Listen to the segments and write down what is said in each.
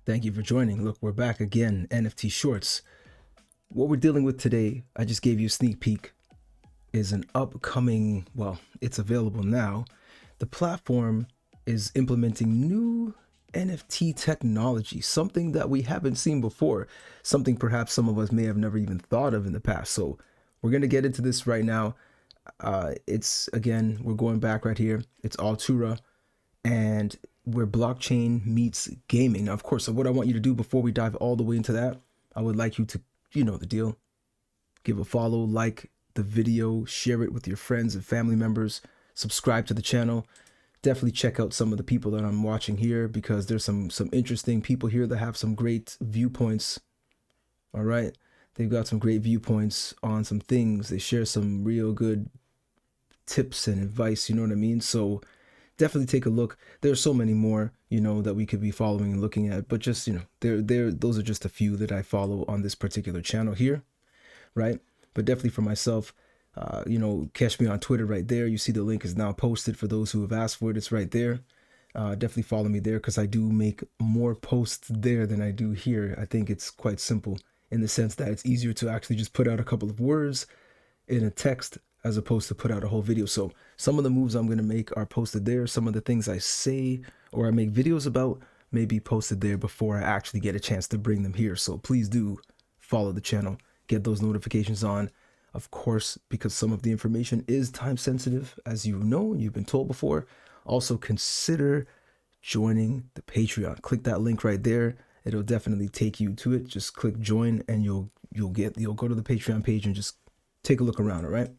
Thank you for joining. Look, we're back again, NFT Shorts. What we're dealing with today, I just gave you a sneak peek, is an upcoming, well, it's available now. The platform is implementing new NFT technology, something that we haven't seen before, something perhaps some of us may have never even thought of in the past. So we're going to get into this right now. Again, we're going back right here. It's Altura, and where blockchain meets gaming. Now, of course, so what I want you to do before we dive all the way into that, I would like you to, you know the deal, give a follow, like the video, share it with your friends and family members, subscribe to the channel. Definitely check out some of the people that I'm watching here, because there's some interesting people here that have some great viewpoints. All right, they've got some great viewpoints on some things. They share some real good tips and advice, you know what I mean? So definitely take a look. There's so many more, that we could be following and looking at, but just, those are just a few that I follow on this particular channel here, right? But definitely for myself, catch me on Twitter right there. You see the link is now posted for those who have asked for it. It's right there. Definitely follow me there, because I do make more posts there than I do here. I think it's quite simple in the sense that it's easier to actually just put out a couple of words in a text as opposed to put out a whole video. So some of the moves I'm going to make are posted there. Some of the things I say or I make videos about may be posted there before I actually get a chance to bring them here. So please do follow the channel, get those notifications on. Of course, because some of the information is time sensitive, as you know, you've been told before. Also consider joining the Patreon. Click that link right there. It'll definitely take you to it. Just click join and you'll go to the Patreon page and just take a look around, all right?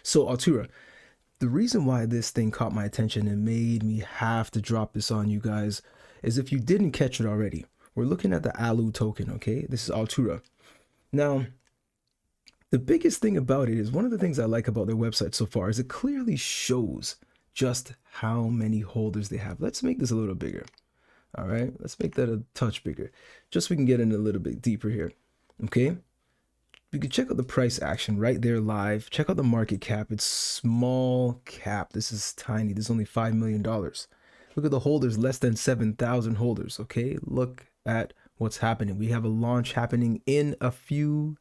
So Altura, the reason why this thing caught my attention and made me have to drop this on you guys is, if you didn't catch it already, we're looking at the ALU token, okay? This is Altura. Now, the biggest thing about it is, one of the things I like about their website so far is it clearly shows just how many holders they have. Let's make this a little bigger. All right, let's make that a touch bigger, just so we can get in a little bit deeper here, okay? You can check out the price action right there live. Check out the market cap. It's small cap. This is tiny. This is only $5 million. Look at the holders, less than 7,000 holders. Okay, look at what's happening. We have a launch happening in a few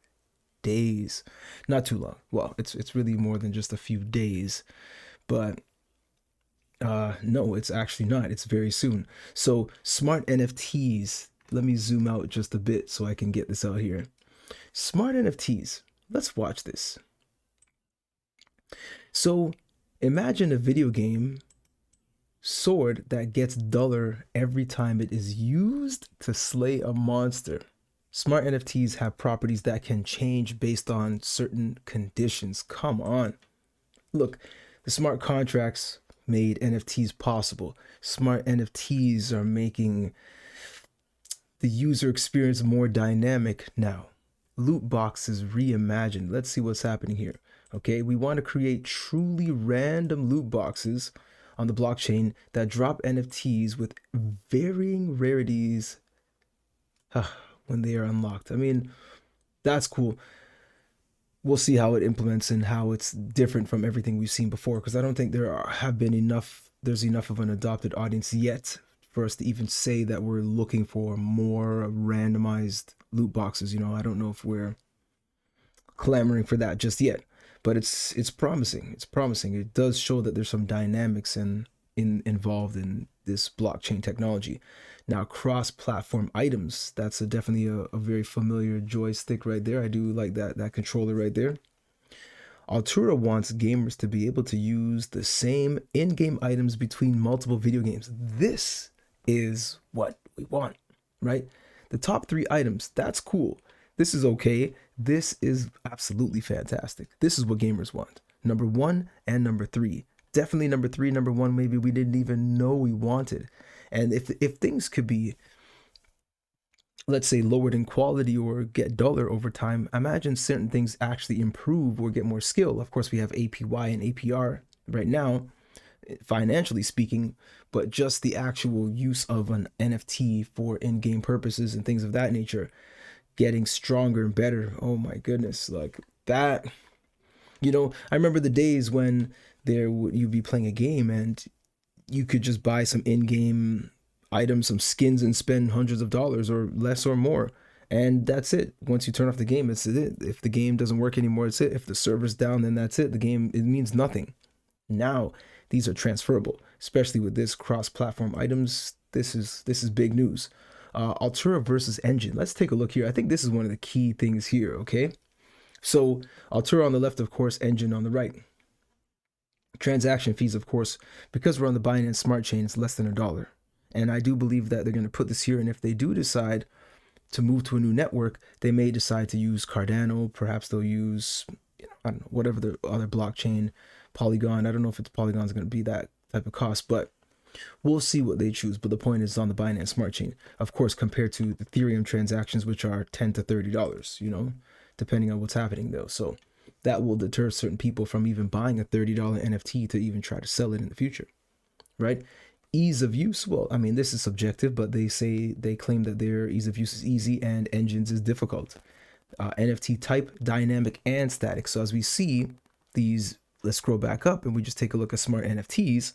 days. Not too long. Well, it's really more than just a few days. But no, it's actually not. It's very soon. So smart NFTs. Let me zoom out just a bit so I can get this out here. Smart NFTs. Let's watch this. So imagine a video game sword that gets duller every time it is used to slay a monster. Smart NFTs have properties that can change based on certain conditions. Come on. Look, the smart contracts made NFTs possible. Smart NFTs are making the user experience more dynamic now. Loot boxes reimagined. Let's see what's happening here. Okay, we want to create truly random loot boxes on the blockchain that drop NFTs with varying rarities when they are unlocked. I mean, that's cool. We'll see how it implements and how it's different from everything we've seen before, because I don't think there's enough of an adopted audience yet for us to even say that we're looking for more randomized loot boxes. I don't know if we're clamoring for that just yet, but it's promising. It's promising. It does show that there's some dynamics involved in this blockchain technology. Now, cross-platform items, that's definitely a very familiar joystick right there. I do like that controller right there. Altura wants gamers to be able to use the same in-game items between multiple video games. This is what we want, right? The top 3 items, that's cool. This is okay. This is absolutely fantastic. This is what gamers want. Number 1 and number 3. Definitely number 3, number 1, maybe we didn't even know we wanted. And if things could be, let's say, lowered in quality or get duller over time, imagine certain things actually improve or get more skill. Of course, we have APY and APR right now, financially speaking, but just the actual use of an NFT for in-game purposes and things of that nature getting stronger and better. Oh my goodness, like that. I remember the days when you'd be playing a game and you could just buy some in-game items, some skins, and spend hundreds of dollars or less or more. And that's it. Once you turn off the game, it's it. If the game doesn't work anymore, it's it. If the server's down, then that's it. The game, it means nothing. Now, these are transferable, especially with this cross-platform items. This is big news. Altura versus Enjin. Let's take a look here. I think this is one of the key things here, okay? So Altura on the left, of course, Enjin on the right. Transaction fees, of course, because we're on the Binance Smart Chain, it's less than $1. And I do believe that they're going to put this here. And if they do decide to move to a new network, they may decide to use Cardano. Perhaps they'll use, I don't know, whatever the other blockchain, Polygon. I don't know if it's Polygon's going to be that type of cost, but we'll see what they choose. But the point is on the Binance Smart Chain, of course, compared to the Ethereum transactions, which are $10 to $30, depending on what's happening though. So that will deter certain people from even buying a $30 NFT to even try to sell it in the future, right? Ease of use, well, I mean, this is subjective, but they claim that their ease of use is easy and Enjin's is difficult. NFT type, dynamic and static. So as we see these, let's scroll back up and we just take a look at smart NFTs.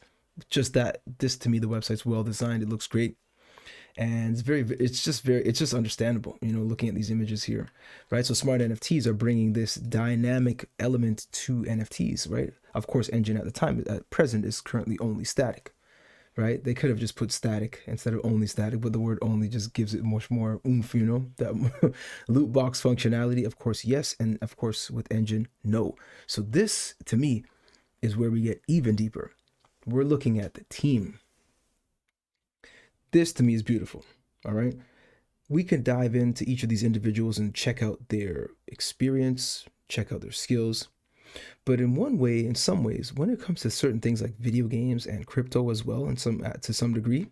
Just that, this to me, the website's well designed. It looks great. And it's just understandable, looking at these images here, right? So smart NFTs are bringing this dynamic element to NFTs, right? Of course, Enjin at present is currently only static. Right? They could have just put static instead of only static, but the word only just gives it much more oomph, that loot box functionality, of course, yes. And of course with Enjin, no. So this to me is where we get even deeper. We're looking at the team. This to me is beautiful. All right. We can dive into each of these individuals and check out their experience, check out their skills. But in some ways, when it comes to certain things like video games and crypto as well, and to some degree,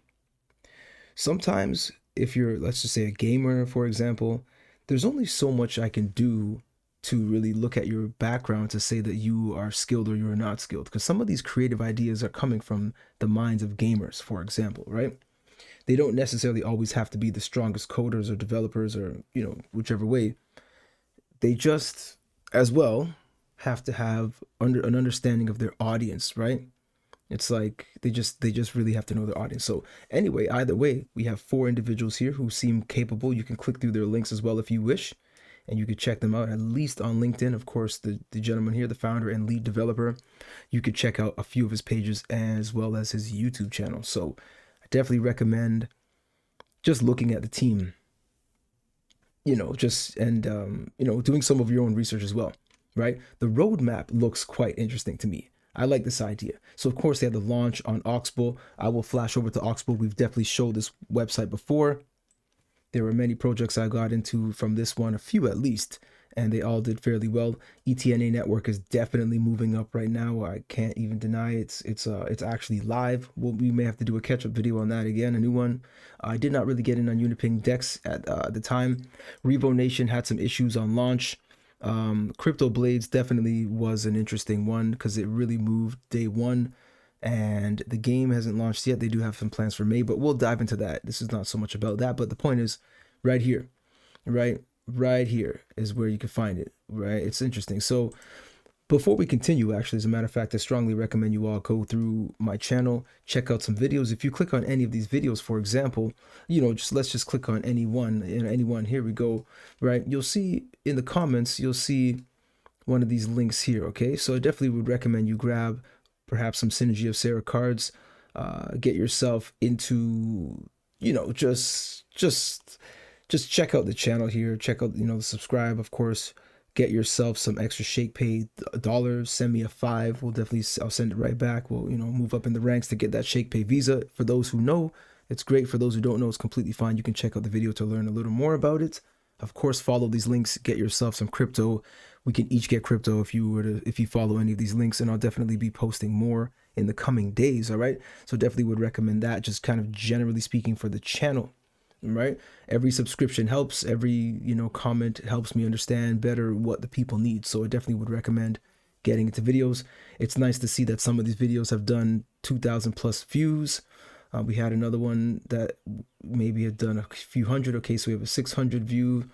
sometimes if you're, let's just say, a gamer, for example, there's only so much I can do to really look at your background to say that you are skilled or you're not skilled. Because some of these creative ideas are coming from the minds of gamers, for example, right? They don't necessarily always have to be the strongest coders or developers or, whichever way. They just, as well, have to have an understanding of their audience, right? It's like they just really have to know their audience. So anyway, either way, we have 4 individuals here who seem capable. You can click through their links as well if you wish, and you could check them out at least on LinkedIn. Of course, the gentleman here, the founder and lead developer, you could check out a few of his pages as well as his YouTube channel. So I definitely recommend just looking at the team, doing some of your own research as well. Right? The roadmap looks quite interesting to me. I like this idea. So of course they have the launch on Oxbull. I will flash over to Oxbull. We've definitely showed this website before. There were many projects I got into from this one, a few at least, and they all did fairly well. ETNA network is definitely moving up right now. I can't even deny it's actually live. We may have to do a catch-up video on that again, a new one. I did not really get in on Uniping Dex at the time. Revo Nation had some issues on launch. Crypto Blades definitely was an interesting one because it really moved day one, and the game hasn't launched yet. They do have some plans for May, but we'll dive into that. This is not so much about that, but the point is right here, right here is where you can find it, right? It's interesting. So before we continue, actually, as a matter of fact, I strongly recommend you all go through my channel, check out some videos. If you click on any of these videos, for example, let's just click on any one. Here we go, right? You'll see in the comments, you'll see one of these links here, okay? So I definitely would recommend you grab perhaps some Synergy of Sarah cards, get yourself into, just check out the channel here, check out, subscribe, of course. Get yourself some extra shake pay $1. Send me a $5. I'll send it right back. We'll, move up in the ranks to get that shake pay visa. For those who know, it's great. For those who don't know, it's completely fine. You can check out the video to learn a little more about it. Of course, follow these links. Get yourself some crypto. We can each get crypto if you follow any of these links, and I'll definitely be posting more in the coming days. All right. So definitely would recommend that. Just kind of generally speaking for the channel. Right? Every subscription helps. Every, comment helps me understand better what the people need. So I definitely would recommend getting into videos. It's nice to see that some of these videos have done 2,000 plus views. We had another one that maybe had done a few hundred. Okay, so we have a 600 view,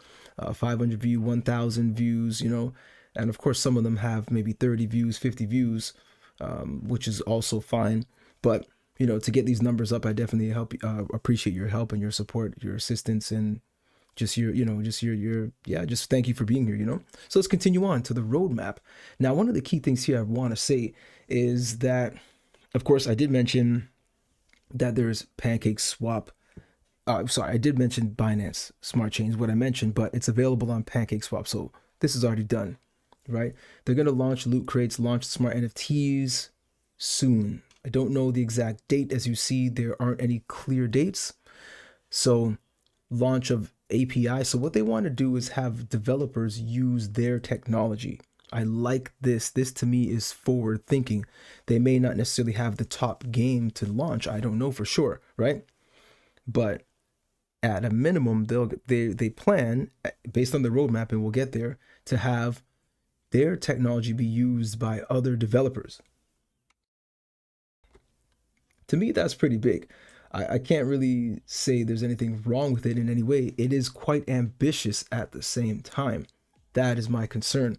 500 view, 1,000 views, and of course some of them have maybe 30 views, 50 views, which is also fine. But to get these numbers up, I definitely appreciate your help and your support, your assistance, and just just thank you for being here. So let's continue on to the roadmap. Now, one of the key things here I want to say is that, of course, I did mention that there's Pancake Swap. Sorry, I did mention Binance Smart Chain is what I mentioned, but it's available on Pancake Swap. So this is already done, right? They're going to launch loot crates, launch smart NFTs soon. I don't know the exact date. As you see, there aren't any clear dates. So launch of API. So what they want to do is have developers use their technology. I like this. This to me is forward thinking. They may not necessarily have the top game to launch. I don't know for sure, right? But at a minimum, they plan, based on the roadmap, and we'll get there, to have their technology be used by other developers. To me, that's pretty big. I can't really say there's anything wrong with it in any way. It is quite ambitious at the same time. That is my concern.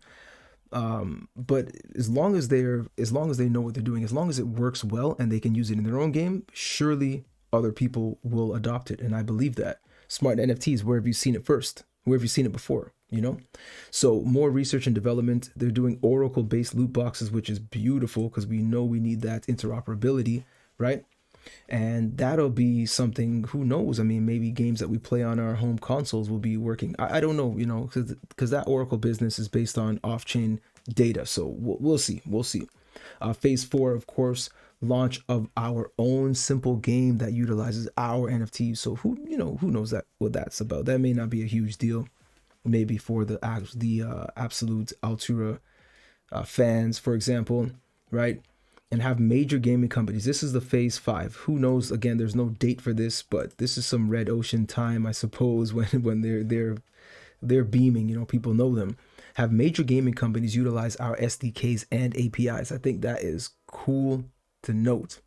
But as long as they know what they're doing, as long as it works well and they can use it in their own game, surely other people will adopt it. And I believe that. Smart NFTs, where have you seen it first? Where have you seen it before? So more research and development. They're doing Oracle-based loot boxes, which is beautiful because we know we need that interoperability, right? And that'll be something, who knows? I mean, maybe games that we play on our home consoles will be working. I don't know, because that Oracle business is based on off-chain data. So we'll see. Phase 4, of course, launch of our own simple game that utilizes our NFTs. So who knows what that's about? That may not be a huge deal. Maybe for the absolute Altura fans, for example, right? And have major gaming companies. This is the phase 5. Who knows? Again, there's no date for this, but this is some red ocean time, I suppose, when they're beaming. People know them. Have major gaming companies utilize our SDKs and APIs. I think that is cool to note.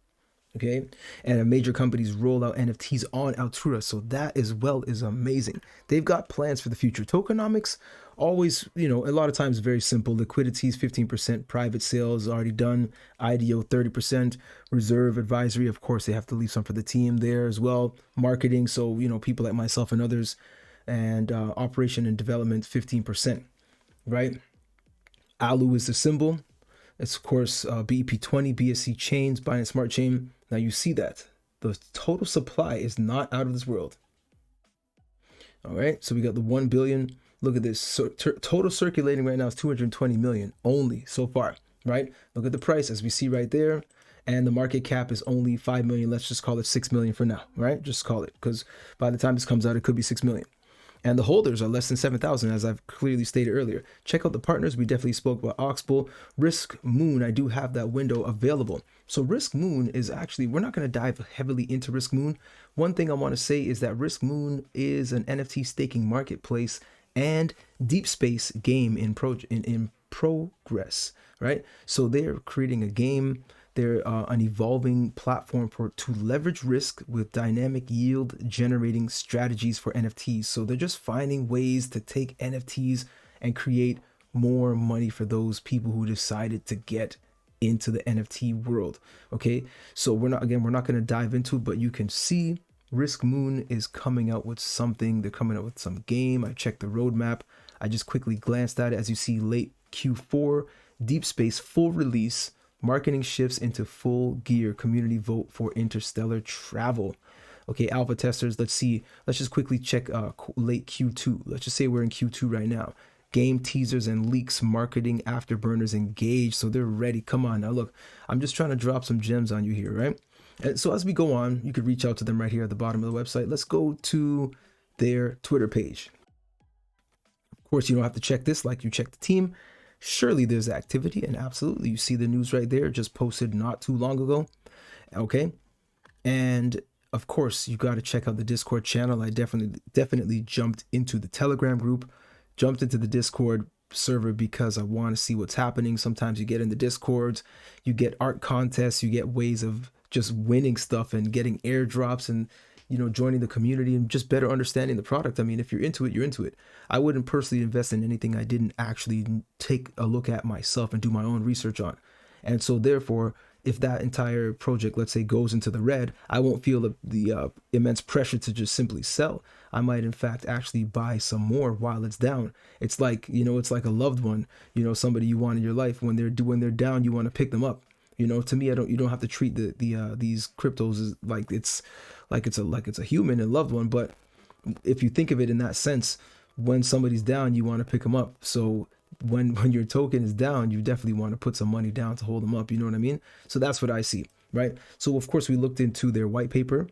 Okay, and major companies roll out NFTs on Altura, so that as well is amazing. They've got plans for the future. Tokenomics, always, a lot of times very simple. Liquidity is 15%, private sales already done, IDO 30%, reserve advisory, of course, they have to leave some for the team there as well. Marketing, so, people like myself and others, and operation and development 15%, right? ALU is the symbol. It's, of course, BEP20, BSC chains, Binance Smart Chain. Now you see that the total supply is not out of this world. All right, so we got the 1 billion. Look at this. So total circulating right now is 220 million only so far, right? Look at the price as we see right there. And the market cap is only 5 million. Let's just call it 6 million for now, right? Just call it, because by the time this comes out, it could be 6 million. And the holders are less than 7,000, as I've clearly stated earlier. Check out the partners. We definitely spoke about Oxbull. Riskmoon, I do have that window available. So Riskmoon is actually, we're not going to dive heavily into Riskmoon. One thing I want to say is that Riskmoon is an NFT staking marketplace and DeepSpace game in progress, right? So they're creating a game. They're an evolving platform to leverage risk with dynamic yield generating strategies for NFTs. So they're just finding ways to take NFTs and create more money for those people who decided to get into the NFT world. Okay, so we're not going to dive into it, but you can see Riskmoon is coming out with something. They're coming out with some game. I checked the roadmap. I just quickly glanced at it. As you see, late Q4, DeepSpace full release. Marketing shifts into full gear. Community vote for interstellar travel. Okay, alpha testers, let's see. Let's just quickly check late Q2. Let's just say we're in Q2 right now. Game teasers and leaks, marketing afterburners engaged. So they're ready. Come on now, look. I'm just trying to drop some gems on you here, right? And so as we go on, you could reach out to them right here at the bottom of the website. Let's go to their Twitter page. Of course, you don't have to check this like you check the team. Surely there's activity, and absolutely, you see the news right there, just posted not too long ago. Okay, and of course, you got to check out the Discord channel. I definitely jumped into the Telegram group, jumped into the Discord server because I want to see what's happening. Sometimes you get in the Discords, you get art contests, you get ways of just winning stuff and getting airdrops and joining the community and just better understanding the product. I mean, if you're into it, you're into it. I wouldn't personally invest in anything I didn't actually take a look at myself and do my own research on. And so therefore, if that entire project, let's say, goes into the red, I won't feel the immense pressure to just simply sell. I might, in fact, actually buy some more while it's down. It's like, it's like a loved one, somebody you want in your life. When they're down, you want to pick them up. To me, you don't have to treat these cryptos as like it's a human and loved one. But if you think of it in that sense, when somebody's down, you want to pick them up. So when your token is down, you definitely want to put some money down to hold them up. You know what I mean? So that's what I see, right? So of course we looked into their white paper,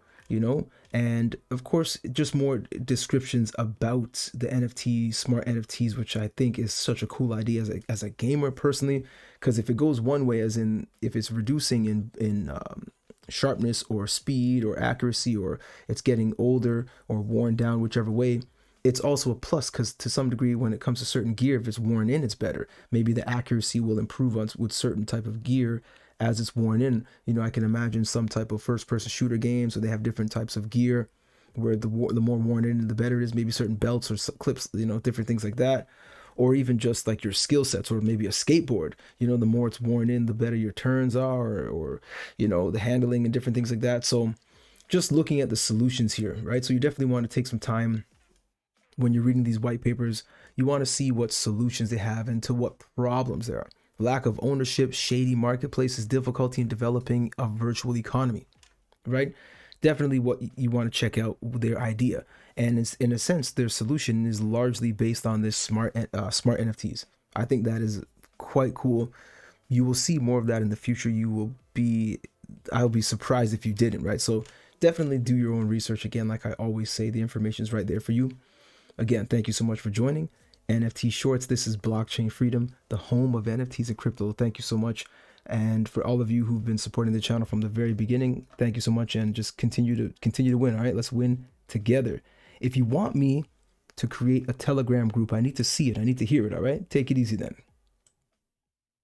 and of course just more descriptions about the NFT, smart NFTs, which I think is such a cool idea as a gamer personally, because if it goes one way, as in if it's reducing in sharpness or speed or accuracy, or it's getting older or worn down, whichever way, it's also a plus, because to some degree, when it comes to certain gear, if it's worn in, it's better. Maybe the accuracy will improve with certain type of gear as it's worn in. I can imagine some type of first-person shooter games where they have different types of gear, where the more worn in, the better it is. Maybe certain belts or clips, different things like that. Or even just like your skill sets, or maybe a skateboard. The more it's worn in, the better your turns are, or the handling and different things like that. So just looking at the solutions here, right? So you definitely want to take some time when you're reading these white papers. You want to see what solutions they have and to what problems there are. Lack of ownership, shady marketplaces, difficulty in developing a virtual economy, right? Definitely what you want to check out their idea. And it's, in a sense, their solution is largely based on this smart NFTs. I think that is quite cool. You will see more of that in the future. I'll be surprised if you didn't, right? So definitely do your own research. Again, like I always say, the information is right there for you. Again, thank you so much for joining NFT Shorts. This is Blockchain Freedom, the home of NFTs and crypto. Thank you so much. And for all of you who've been supporting the channel from the very beginning, thank you so much. And just continue to win. All right, let's win together. If you want me to create a Telegram group, I need to see it. I need to hear it. All right, take it easy then.